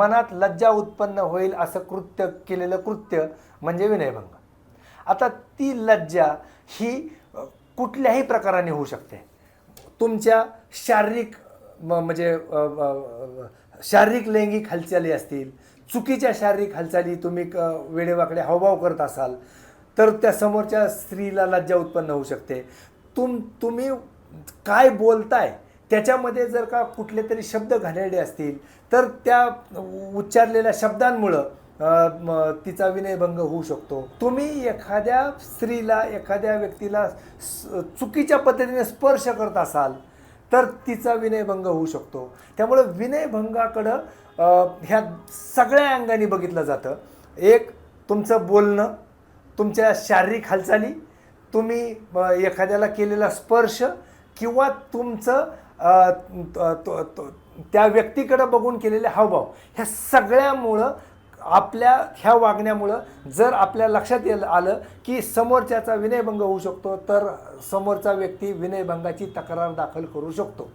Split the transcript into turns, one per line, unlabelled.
मनात लज्जा उत्पन्न होईल असं कृत्य केलेलं कृत्य म्हणजे विनयभंग. आता ती लज्जा ही कुठल्याही प्रकाराने होऊ शकते. तुमच्या शारीरिक म्हणजे शारीरिक लैंगिक हालचाली असतील, चुकीच्या शारीरिक हालचाली तुम्ही वेडेवाकडे हावभाव करत असाल तर त्या समोरच्या स्त्रीला लज्जा उत्पन्न होऊ शकते. तुम्ही काय बोलताय त्याच्यामध्ये जर का कुठले तरी शब्द घाणेरडे असतील तर त्या उच्चारलेल्या शब्दांमुळं तिचा विनयभंग होऊ शकतो. तुम्ही एखाद्या स्त्रीला एखाद्या व्यक्तीला चुकीच्या पद्धतीने स्पर्श करत असाल तर तिचा विनयभंग होऊ शकतो. त्यामुळे विनयभंगाकडं ह्या सगळ्या अंगाने बघितलं जातं. एक तुमचं बोलणं, तुमच्या शारीरिक हालचाली, तुम्ही एखाद्याला केलेला स्पर्श किंवा तुमचं त्या व्यक्तीकडे बघून केलेले हावभाव, ह्या सगळ्यामुळं आपल्या ह्या वागण्यामुळं जर आपल्या लक्षात आलं की समोरच्याचा विनयभंग होऊ शकतो तर समोरचा व्यक्ती विनयभंगाची तक्रार दाखल करू शकतो.